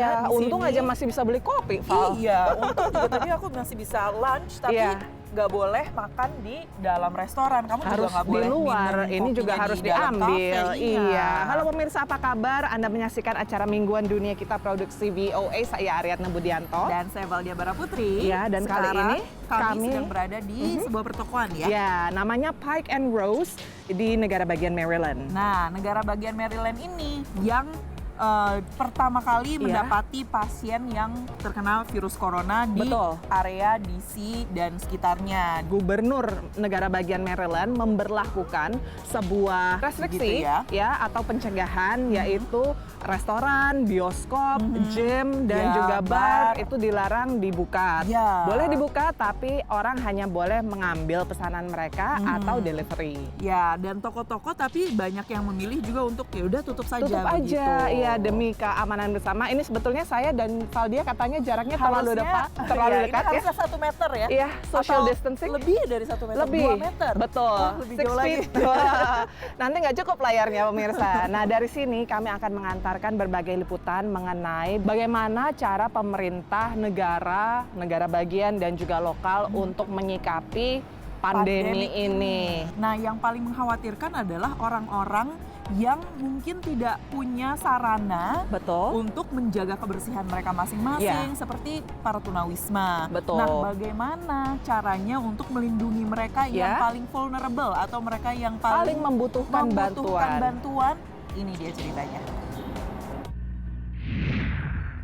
Iya, di untung sini. aja masih bisa beli kopi, Val. Iya, untung juga tadi aku masih bisa lunch, tapi Iya. nggak boleh makan di dalam restoran. Kamu juga Harus nggak di boleh luar, minum ini juga kopinya harus di dalam diambil. kafe. Iya. Halo pemirsa, apa kabar? Anda menyaksikan acara Mingguan Dunia Kita Produksi VOA. Saya Aryatna Budianto. Dan saya Valdia Baraputri. Iya, dan kali Sekarang ini kami sedang berada di sebuah pertokoan ya. Ya, namanya Pike and Rose di negara bagian Maryland. Nah, negara bagian Maryland ini yang pertama kali Iya. mendapati pasien yang terkena virus corona di Betul. area DC dan sekitarnya. Gubernur negara bagian Maryland memberlakukan sebuah restriksi Gitu ya. atau pencegahan, yaitu restoran, bioskop, gym, dan Ya, juga bar bar. itu dilarang dibuka. Ya. Boleh dibuka, tapi orang hanya boleh mengambil pesanan mereka atau delivery. Ya, dan toko-toko tapi banyak yang memilih juga untuk ya udah tutup saja Tutup begitu. aja, iya, demi keamanan bersama. Ini sebetulnya saya dan Valdia katanya jaraknya terlalu Ini dekat ya. harusnya 1 meter ya. Iya, social Atau distancing. lebih dari 1 meter, Lebih, 2 meter. betul. Wah, lebih 6 jauh lagi. feet. Wah, nanti nggak cukup layarnya pemirsa. Nah, dari sini kami akan mengantarkan berbagai liputan mengenai bagaimana cara pemerintah negara bagian dan juga lokal untuk menyikapi pandemi ini. Nah, yang paling mengkhawatirkan adalah orang-orang yang mungkin tidak punya sarana Betul. untuk menjaga kebersihan mereka masing-masing, seperti para tunawisma. Betul. Nah, bagaimana caranya untuk melindungi mereka yang Ya. paling vulnerable atau mereka yang Paling paling membutuhkan bantuan. bantuan? Ini dia ceritanya.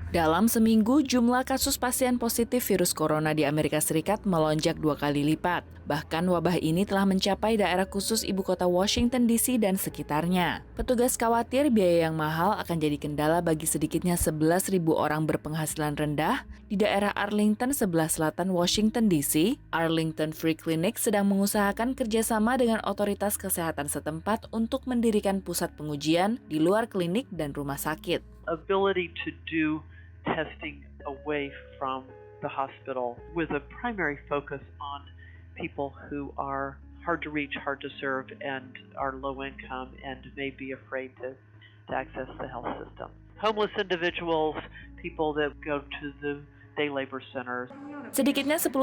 Dalam seminggu, jumlah kasus pasien positif virus corona di Amerika Serikat melonjak 2 kali lipat. Bahkan wabah ini telah mencapai daerah khusus ibu kota Washington DC dan sekitarnya. Petugas khawatir biaya yang mahal akan jadi kendala bagi sedikitnya 11.000 orang berpenghasilan rendah di daerah Arlington sebelah selatan Washington DC. Arlington Free Clinic sedang mengusahakan kerjasama dengan otoritas kesehatan setempat untuk mendirikan pusat pengujian di luar klinik dan rumah sakit. Ability to do testing away from the hospital with a primary focus on people who are hard to reach, hard to serve, and are low income and may be afraid to access the health system. Homeless individuals, people that go to the day labor centers. Sedikitnya 10%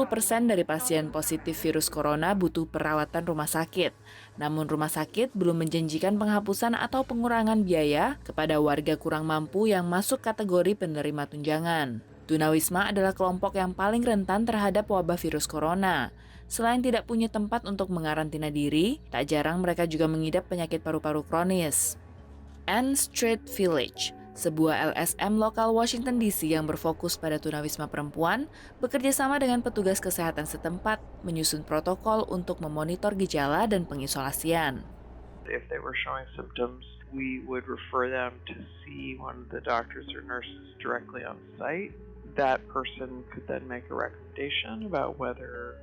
dari pasien positif virus corona butuh perawatan rumah sakit. Namun rumah sakit belum menjanjikan penghapusan atau pengurangan biaya kepada warga kurang mampu yang masuk kategori penerima tunjangan. Tunawisma adalah kelompok yang paling rentan terhadap wabah virus corona. Selain tidak punya tempat untuk mengarantina diri, tak jarang mereka juga mengidap penyakit paru-paru kronis. Ann Street Village, sebuah LSM lokal Washington DC yang berfokus pada tunawisma perempuan, bekerja sama dengan petugas kesehatan setempat menyusun protokol untuk memonitor gejala dan pengisolasian. If they were showing symptoms, we would refer them to see one of the doctors or nurses directly on site. That person could then make a recommendation about whether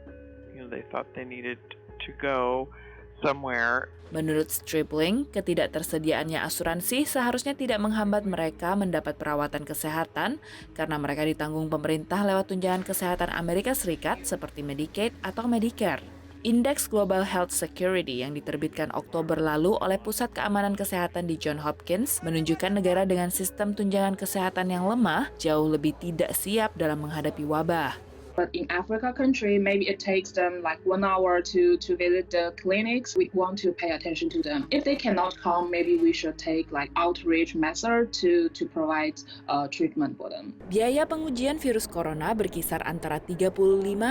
they thought they needed to go somewhere. Menurut Stripling, ketidaktersediaannya asuransi seharusnya tidak menghambat mereka mendapat perawatan kesehatan karena mereka ditanggung pemerintah lewat tunjangan kesehatan Amerika Serikat seperti Medicaid atau Medicare. Indeks Global Health Security yang diterbitkan Oktober lalu oleh Pusat Keamanan Kesehatan di Johns Hopkins menunjukkan negara dengan sistem tunjangan kesehatan yang lemah jauh lebih tidak siap dalam menghadapi wabah. But in Africa country, maybe it takes them like 1 hour to visit the clinics. We want to pay attention to them. If they cannot come, maybe we should take like outreach method to provide treatment for them. Biaya pengujian virus corona berkisar antara 35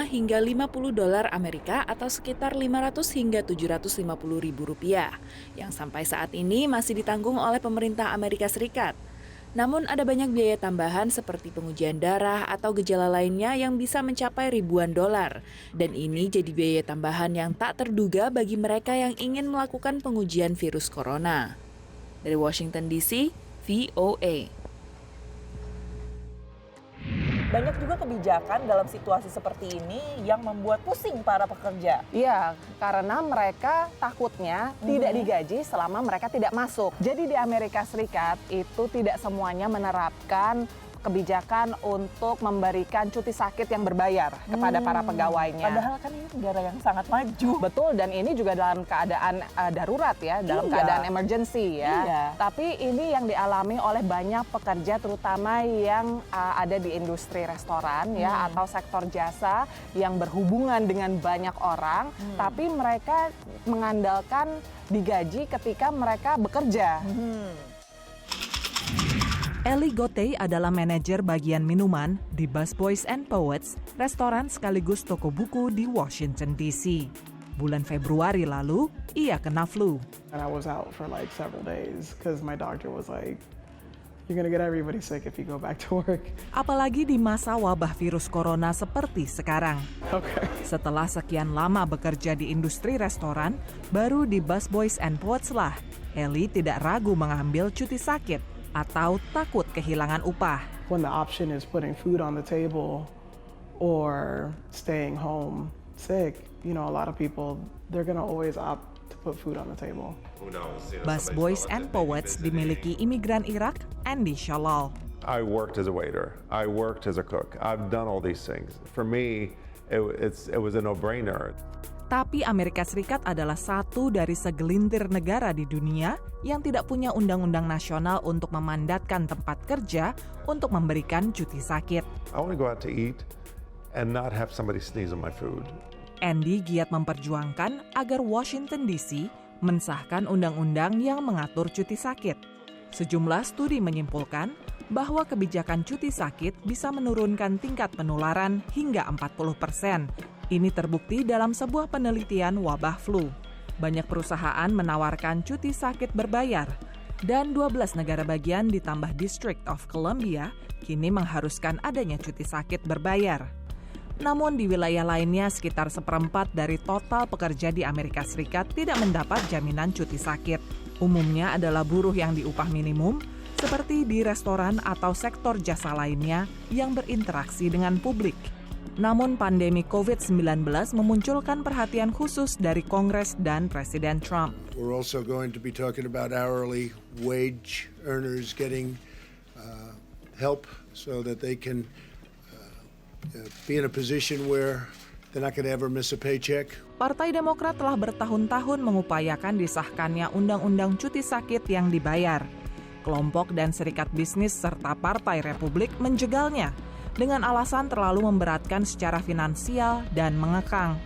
hingga 50 dolar Amerika atau sekitar 500 hingga 750 ribu rupiah, yang sampai saat ini masih ditanggung oleh pemerintah Amerika Serikat. Namun ada banyak biaya tambahan seperti pengujian darah atau gejala lainnya yang bisa mencapai ribuan dolar. Dan ini jadi biaya tambahan yang tak terduga bagi mereka yang ingin melakukan pengujian virus corona. Dari Washington DC, VOA. Banyak juga kebijakan dalam situasi seperti ini yang membuat pusing para pekerja. Iya, karena mereka takutnya tidak digaji selama mereka tidak masuk. Jadi di Amerika Serikat itu tidak semuanya menerapkan kebijakan untuk memberikan cuti sakit yang berbayar kepada para pegawainya. Padahal kan ini negara yang sangat maju. Betul, dan ini juga dalam keadaan darurat ya, dalam Iya. keadaan emergency ya. Iya. Tapi ini yang dialami oleh banyak pekerja terutama yang ada di industri restoran ya atau sektor jasa yang berhubungan dengan banyak orang, tapi mereka mengandalkan digaji ketika mereka bekerja. Ellie Gotay adalah manajer bagian minuman di Busboys and Poets, restoran sekaligus toko buku di Washington DC. Bulan Februari lalu, ia kena flu. And I was out for like several days because my doctor was like, you're gonna get everybody sick if you go back to work. Apalagi di masa wabah virus corona seperti sekarang. Okay. Setelah sekian lama bekerja di industri restoran, baru di Busboys and Poets lah, Ellie tidak ragu mengambil cuti sakit atau takut kehilangan upah. When the option is putting food on the table or staying home sick, you know, a lot of people, they're gonna always opt to put food on the table. Busboys and Poets dimiliki imigran Irak, Andy Shalal. I worked as a waiter. I worked as a cook. I've done all these things. For me, it was a no-brainer. Tapi Amerika Serikat adalah satu dari segelintir negara di dunia yang tidak punya undang-undang nasional untuk memandatkan tempat kerja untuk memberikan cuti sakit. I want to go out to eat and not have somebody sneeze on my food. Andy giat memperjuangkan agar Washington DC mensahkan undang-undang yang mengatur cuti sakit. Sejumlah studi menyimpulkan bahwa kebijakan cuti sakit bisa menurunkan tingkat penularan hingga 40%. Ini terbukti dalam sebuah penelitian wabah flu. Banyak perusahaan menawarkan cuti sakit berbayar, dan 12 negara bagian ditambah District of Columbia kini mengharuskan adanya cuti sakit berbayar. Namun di wilayah lainnya sekitar 1/4 dari total pekerja di Amerika Serikat tidak mendapat jaminan cuti sakit. Umumnya adalah buruh yang diupah minimum, seperti di restoran atau sektor jasa lainnya yang berinteraksi dengan publik. Namun pandemi COVID-19 memunculkan perhatian khusus dari Kongres dan Presiden Trump. We're also going to be talking about hourly wage earners getting help so that they can be in a position where they're not going to ever miss a paycheck. Partai Demokrat telah bertahun-tahun mengupayakan disahkannya undang-undang cuti sakit yang dibayar. Kelompok dan serikat bisnis serta Partai Republik menjegalnya dengan alasan terlalu memberatkan secara finansial dan mengekang.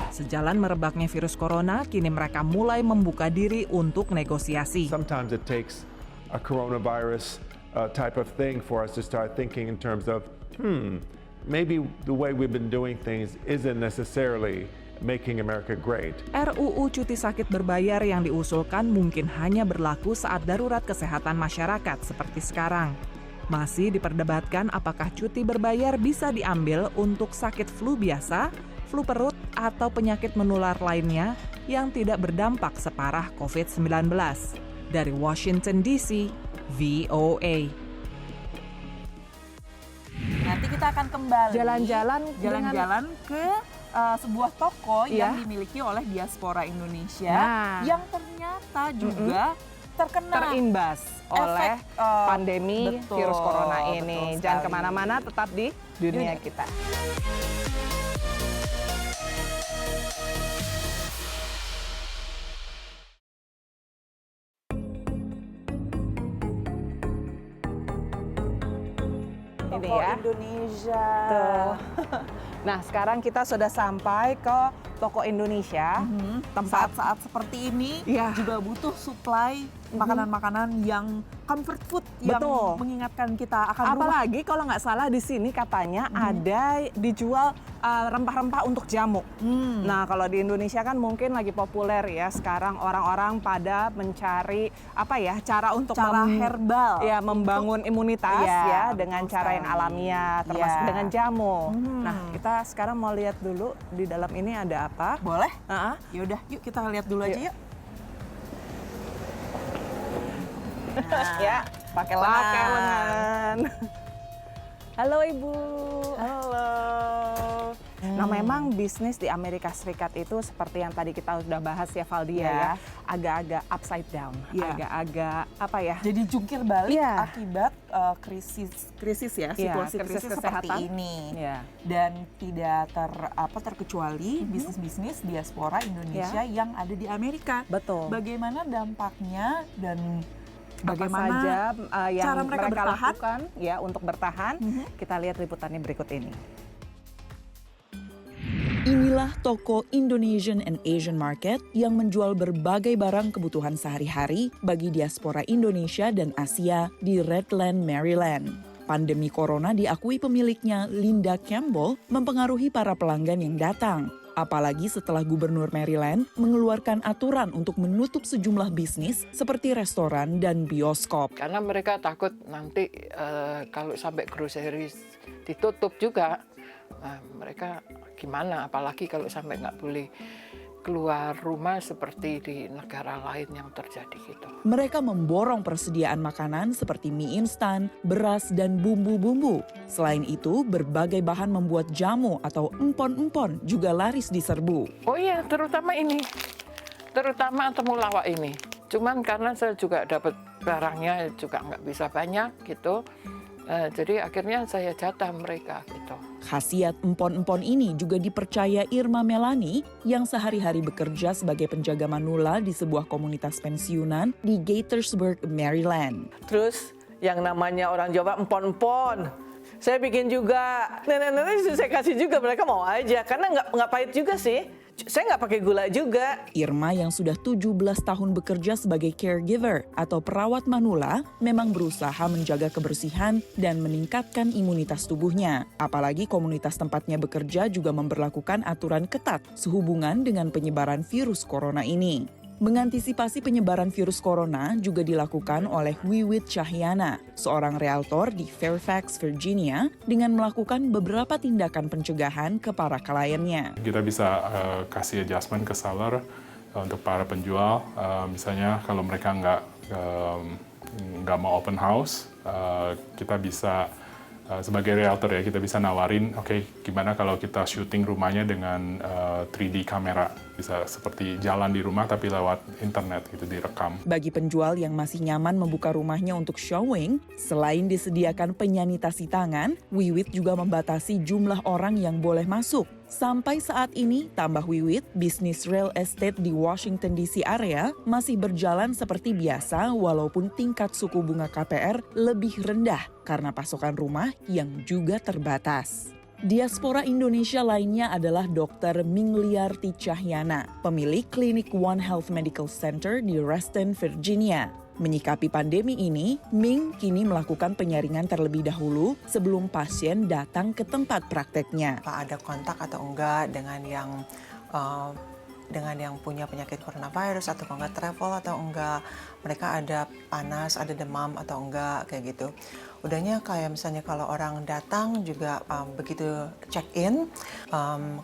Sejalan merebaknya virus corona, kini mereka mulai membuka diri untuk negosiasi. Sometimes it takes a coronavirus type of thing for us to start thinking in terms of, maybe the way we've been doing things isn't necessarily making America great. RUU cuti sakit berbayar yang diusulkan mungkin hanya berlaku saat darurat kesehatan masyarakat seperti sekarang. Masih diperdebatkan apakah cuti berbayar bisa diambil untuk sakit flu biasa, flu perut, atau penyakit menular lainnya yang tidak berdampak separah COVID-19. Dari Washington DC, VOA. Nanti kita akan kembali Jalan-jalan ke sebuah toko Iya. yang dimiliki oleh diaspora Indonesia Nah. yang ternyata juga terkena terimbas oleh efek, pandemi betul, virus corona betul ini. sekali. Jangan kemana-mana, tetap di dunia Dunia. kita. Ini toko ya. Indonesia. Tuh. Nah, sekarang kita sudah sampai ke toko Indonesia. Tempat Saat-saat seperti ini Iya. juga butuh supply makanan-makanan yang comfort food yang Betul. mengingatkan kita akan rumah. apalagi kalau nggak salah di sini katanya ada dijual rempah-rempah untuk jamu. Nah, kalau di Indonesia kan mungkin lagi populer ya sekarang orang-orang pada mencari apa ya cara untuk Cara herbal. ya membangun imunitas Iya, ya betul dengan cara yang sekali. alamiah termasuk Iya. dengan jamu. Nah, kita sekarang mau lihat dulu di dalam ini ada apa. Boleh? Heeh. Yaudah, yuk kita lihat dulu aja Yuk. yuk. Ya, pakai lengan. Halo Ibu. Halo. Nah, Memang bisnis di Amerika Serikat itu seperti yang tadi kita udah bahas ya Valdia ya, agak-agak upside down, agak-agak apa ya? Jadi jungkir balik akibat krisis ya, situasi krisis seperti kesehatan ini. Dan tidak terkecuali bisnis-bisnis diaspora Indonesia yang ada di Amerika. Betul. Bagaimana dampaknya dan bagaimana saja yang cara mereka bertahan? lakukan ya untuk bertahan? Kita lihat liputannya berikut ini. Inilah toko Indonesian and Asian Market yang menjual berbagai barang kebutuhan sehari-hari bagi diaspora Indonesia dan Asia di Redland, Maryland. Pandemi corona diakui pemiliknya, Linda Campbell, mempengaruhi para pelanggan yang datang. Apalagi setelah Gubernur Maryland mengeluarkan aturan untuk menutup sejumlah bisnis seperti restoran dan bioskop. Karena mereka takut nanti kalau sampai groceries ditutup juga, mereka gimana? Apalagi kalau sampai nggak boleh keluar rumah seperti di negara lain yang terjadi gitu. Mereka memborong persediaan makanan seperti mie instan, beras, dan bumbu-bumbu. Selain itu, berbagai bahan membuat jamu atau empon-empon juga laris diserbu. Oh iya, terutama ini. Terutama temulawak ini. Cuman karena saya juga dapat barangnya juga nggak bisa banyak gitu. Jadi akhirnya saya jatah mereka gitu. Khasiat empon-empon ini juga dipercaya Irma Melani yang sehari-hari bekerja sebagai penjaga manula di sebuah komunitas pensiunan di Gaithersburg, Maryland. Terus yang namanya orang Jawa empon-empon, saya bikin juga. Nenek-nenek saya kasih juga, mereka mau aja karena nggak pahit juga sih. Saya nggak pakai gula juga. Irma yang sudah 17 tahun bekerja sebagai caregiver atau perawat manula memang berusaha menjaga kebersihan dan meningkatkan imunitas tubuhnya. Apalagi komunitas tempatnya bekerja juga memberlakukan aturan ketat sehubungan dengan penyebaran virus corona ini. Mengantisipasi penyebaran virus corona juga dilakukan oleh Wiwit Cahyana, seorang realtor di Fairfax, Virginia, dengan melakukan beberapa tindakan pencegahan ke para kliennya. Kita bisa kasih adjustment ke seller untuk para penjual, misalnya kalau mereka nggak mau open house, kita bisa sebagai realtor ya, kita bisa nawarin, oke, gimana kalau kita syuting rumahnya dengan 3D kamera, bisa seperti jalan di rumah tapi lewat internet gitu, direkam. Bagi penjual yang masih nyaman membuka rumahnya untuk showing, selain disediakan penyanitasi tangan, Wiwit juga membatasi jumlah orang yang boleh masuk. Sampai saat ini, tambah Wiwit, bisnis real estate di Washington DC area masih berjalan seperti biasa walaupun tingkat suku bunga KPR lebih rendah karena pasokan rumah yang juga terbatas. Diaspora Indonesia lainnya adalah Dr. Mingliarti Cahyana, pemilik klinik One Health Medical Center di Reston, Virginia. Menyikapi pandemi ini, Ming kini melakukan penyaringan terlebih dahulu sebelum pasien datang ke tempat prakteknya. Apa ada kontak atau enggak dengan yang punya penyakit coronavirus atau enggak travel atau enggak, mereka ada panas, ada demam atau enggak, kayak gitu. Udahnya kayak misalnya kalau orang datang juga begitu check in,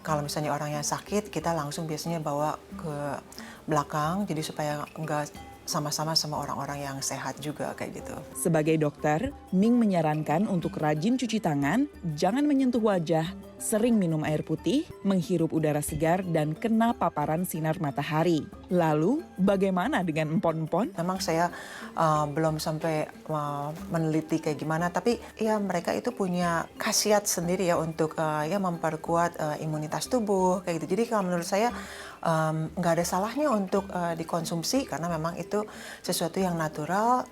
kalau misalnya orang yang sakit kita langsung biasanya bawa ke belakang jadi supaya enggak sama-sama sama orang-orang yang sehat juga kayak gitu. Sebagai dokter, Ming menyarankan untuk rajin cuci tangan, jangan menyentuh wajah, sering minum air putih, menghirup udara segar, dan kena paparan sinar matahari. Lalu, bagaimana dengan empon-empon? Memang saya belum sampai meneliti kayak gimana, tapi ya mereka itu punya khasiat sendiri ya untuk ya memperkuat imunitas tubuh kayak gitu. Jadi kalau menurut saya nggak ada salahnya untuk dikonsumsi karena memang itu sesuatu yang natural.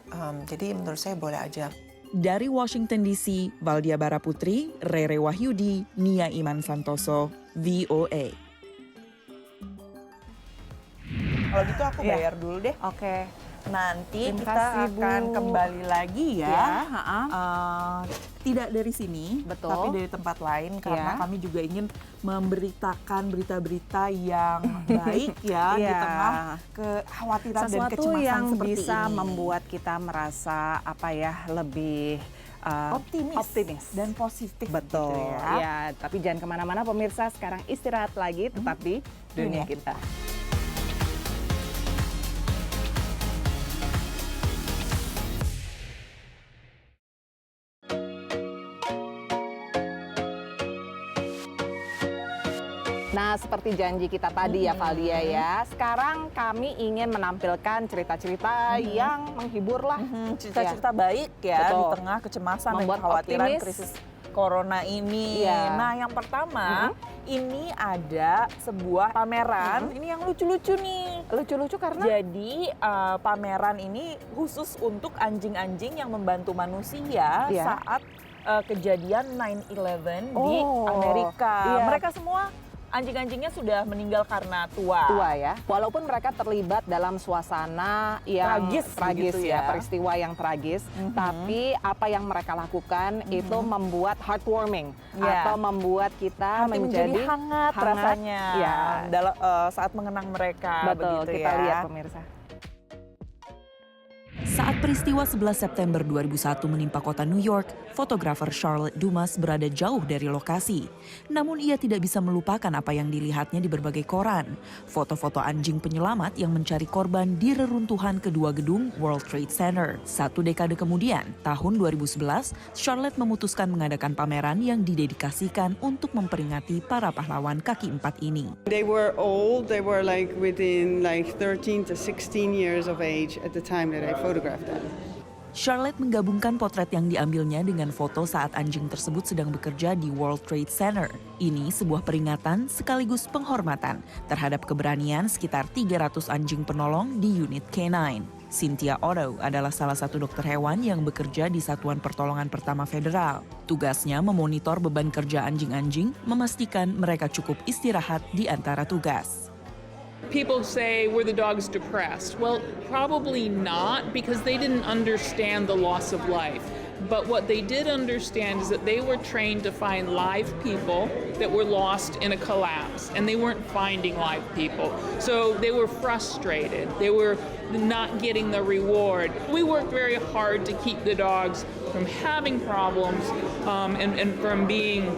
Jadi menurut saya boleh aja. Dari Washington DC, Valdia Baraputri, Rere Wahyudi, Nia Iman Santoso, VOA. Kalau gitu aku bayar dulu deh. Oke. Nanti Terima kita kasih, Bu. akan kembali lagi ya. Tidak dari sini, betul, tapi dari tempat lain karena kami juga ingin memberitakan berita-berita yang baik ya di tengah kekhawatiran dan kecemasan sesuatu yang seperti bisa ini. membuat kita merasa lebih optimis dan positif. Betul. Gitu ya. Ya, tapi jangan kemana-mana pemirsa. Sekarang istirahat lagi, tetap di Dunia Kita. Nah, seperti janji kita tadi ya Valdia ya. Sekarang kami ingin menampilkan cerita-cerita yang menghibur lah. Cerita-cerita baik ya. Betul. Di tengah kecemasan dan kekhawatiran krisis corona ini. Nah, yang pertama ini ada sebuah pameran. Ini yang lucu-lucu nih. Lucu-lucu karena? Jadi pameran ini khusus untuk anjing-anjing yang membantu manusia saat kejadian 9/11 di Amerika. Mereka semua anjing-anjingnya sudah meninggal karena tua ya. Walaupun mereka terlibat dalam suasana yang tragis gitu ya, peristiwa yang tragis, tapi apa yang mereka lakukan itu membuat heartwarming atau membuat kita menjadi hangat rasanya saat mengenang mereka. Betul, begitu kita ya. lihat pemirsa. Saat peristiwa 11 September 2001 menimpa kota New York, fotografer Charlotte Dumas berada jauh dari lokasi. Namun ia tidak bisa melupakan apa yang dilihatnya di berbagai koran. Foto-foto anjing penyelamat yang mencari korban di reruntuhan kedua gedung World Trade Center. 1 dekade kemudian, tahun 2011, Charlotte memutuskan mengadakan pameran yang didedikasikan untuk memperingati para pahlawan kaki 4 ini. They were old, they were like within 13 to 16 years of age at the time that I photographed them. Charlotte menggabungkan potret yang diambilnya dengan foto saat anjing tersebut sedang bekerja di World Trade Center. Ini sebuah peringatan sekaligus penghormatan terhadap keberanian sekitar 300 anjing penolong di unit K9. Cynthia Otto adalah salah satu dokter hewan yang bekerja di Satuan Pertolongan Pertama Federal. Tugasnya memonitor beban kerja anjing-anjing, memastikan mereka cukup istirahat di antara tugas. People say, were the dogs depressed? Well, probably not, because they didn't understand the loss of life. But what they did understand is that they were trained to find live people that were lost in a collapse, and they weren't finding live people. So they were frustrated. They were not getting the reward. We worked very hard to keep the dogs from having problems and from being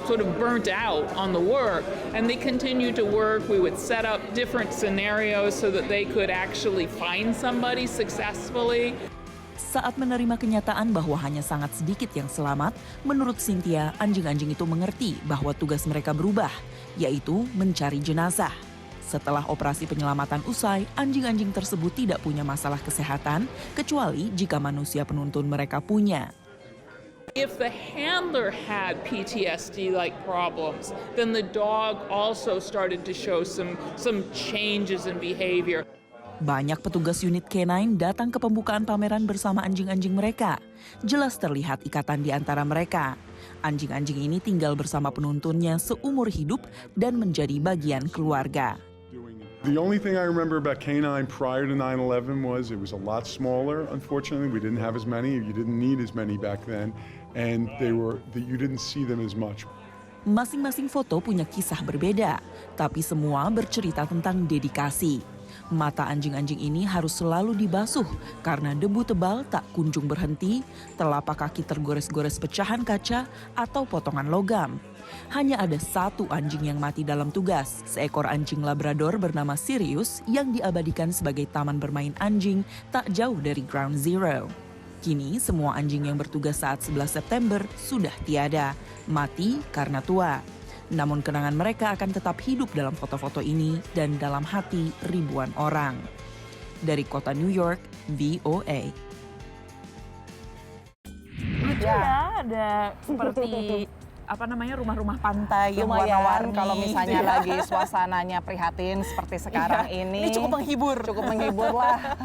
sort of burnt out on the work, and they continued to work. We would set up different scenarios so that they could actually find somebody successfully. Saat menerima kenyataan bahwa hanya sangat sedikit yang selamat, menurut Cynthia, anjing-anjing itu mengerti bahwa tugas mereka berubah, yaitu mencari jenazah. Setelah operasi penyelamatan usai, anjing-anjing tersebut tidak punya masalah kesehatan, kecuali jika manusia penuntun mereka punya. If the handler had PTSD-like problems, then the dog also started to show some changes in behavior. Banyak petugas unit K9 datang ke pembukaan pameran bersama anjing-anjing mereka. Jelas terlihat ikatan di antara mereka. Anjing-anjing ini tinggal bersama penuntunnya seumur hidup dan menjadi bagian keluarga. The only thing I remember about K9 prior to 9/11 was it was a lot smaller. Unfortunately, we didn't have as many. You didn't need as many back then, and you didn't see them as much. Masing-masing foto punya kisah berbeda, tapi semua bercerita tentang dedikasi. Mata anjing-anjing ini harus selalu dibasuh karena debu tebal tak kunjung berhenti, telapak kaki tergores-gores pecahan kaca atau potongan logam. Hanya ada satu anjing yang mati dalam tugas, seekor anjing Labrador bernama Sirius yang diabadikan sebagai taman bermain anjing tak jauh dari Ground Zero. Kini semua anjing yang bertugas saat 11 September sudah tiada, mati karena tua. Namun kenangan mereka akan tetap hidup dalam foto-foto ini dan dalam hati ribuan orang. Dari kota New York, VOA. Lucu ya, ada seperti rumah-rumah pantai yang warna-warni. Kalau misalnya lagi suasananya prihatin seperti sekarang ini. Ini cukup menghibur. Cukup menghibur lah.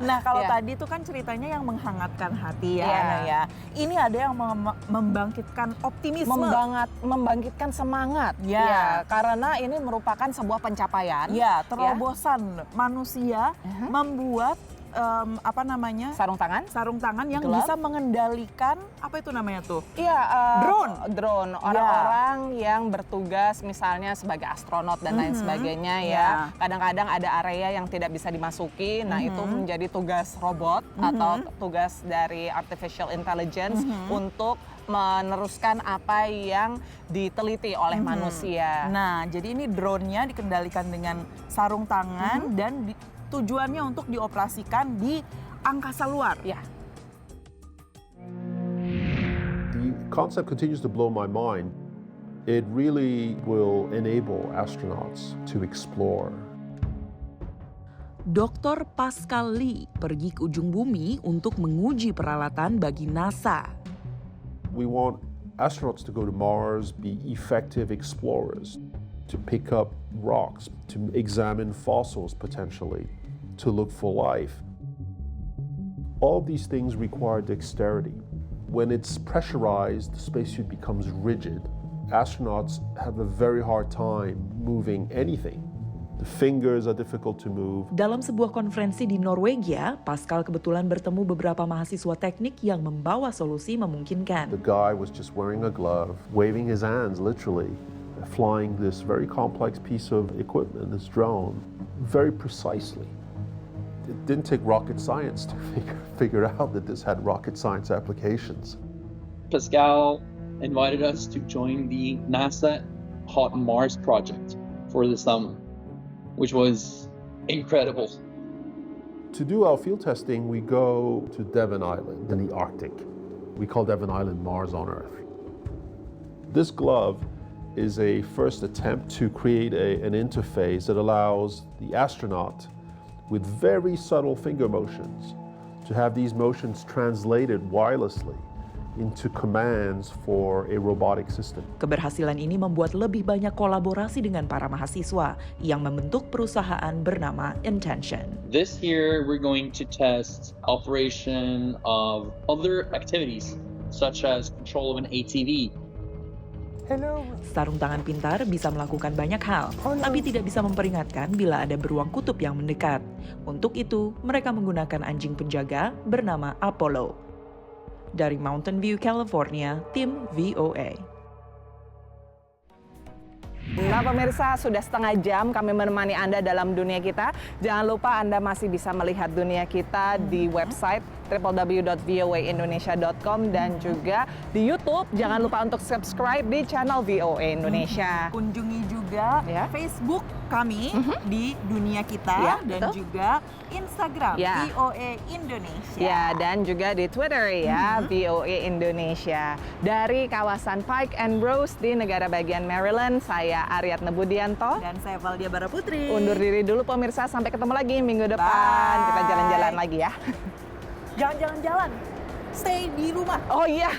Nah kalau tadi tuh kan ceritanya yang menghangatkan hati ya, Ana ya. Ini ada yang membangkitkan optimisme. Membangkitkan semangat. Ya, karena ini merupakan sebuah pencapaian. Ya, terobosan manusia membuat sarung tangan yang bisa mengendalikan apa itu namanya tuh? Iya, drone. Orang-orang yang bertugas misalnya sebagai astronot dan lain sebagainya ya. Kadang-kadang ada area yang tidak bisa dimasuki. Nah, itu menjadi tugas robot atau tugas dari artificial intelligence untuk meneruskan apa yang diteliti oleh manusia. Nah, jadi ini drone-nya dikendalikan dengan sarung tangan dan tujuannya untuk dioperasikan di angkasa luar. Ya. The concept continues to blow my mind. It really will enable astronauts to explore. Dr. Pascal Lee pergi ke ujung bumi untuk menguji peralatan bagi NASA. We want astronauts to go to Mars, be effective explorers, to pick up rocks, to examine fossils potentially, to look for life. All these things require dexterity. When it's pressurized, the spacesuit becomes rigid. Astronauts have a very hard time moving anything. The fingers are difficult to move. Dalam sebuah konferensi di Norwegia, Pascal kebetulan bertemu beberapa mahasiswa teknik yang membawa solusi memungkinkan. The guy was just wearing a glove, waving his hands literally, flying this very complex piece of equipment, this drone, very precisely. It didn't take rocket science to figure out that this had rocket science applications. Pascal invited us to join the NASA Hot Mars project for the summer, which was incredible. To do our field testing, we go to Devon Island in the Arctic. We call Devon Island Mars on Earth. This glove is a first attempt to create an interface that allows the astronaut with very subtle finger motions to have these motions translated wirelessly into commands for a robotic system. Keberhasilan ini membuat lebih banyak kolaborasi dengan para mahasiswa yang membentuk perusahaan bernama Intention. This year we're going to test operation of other activities such as control of an ATV. Hello. Sarung tangan pintar bisa melakukan banyak hal, tapi tidak bisa memperingatkan bila ada beruang kutub yang mendekat. Untuk itu, mereka menggunakan anjing penjaga bernama Apollo. Dari Mountain View, California, tim VOA. Nah pemirsa, sudah setengah jam kami menemani Anda dalam dunia kita. Jangan lupa Anda masih bisa melihat dunia kita di website www.voaindonesia.com dan juga di YouTube. Jangan lupa untuk subscribe di channel VOA Indonesia. Kunjungi juga Facebook kami di Dunia Kita dan juga Instagram VOA Indonesia. Ya, dan juga di Twitter ya, VOA Indonesia. Dari kawasan Pike and Rose di negara bagian Maryland, saya Aryatna Budianto. Dan saya Valdia Baraputri. Undur diri dulu pemirsa, sampai ketemu lagi minggu depan. Kita jalan-jalan lagi ya. Jangan jalan-jalan, stay di rumah. Oh iya.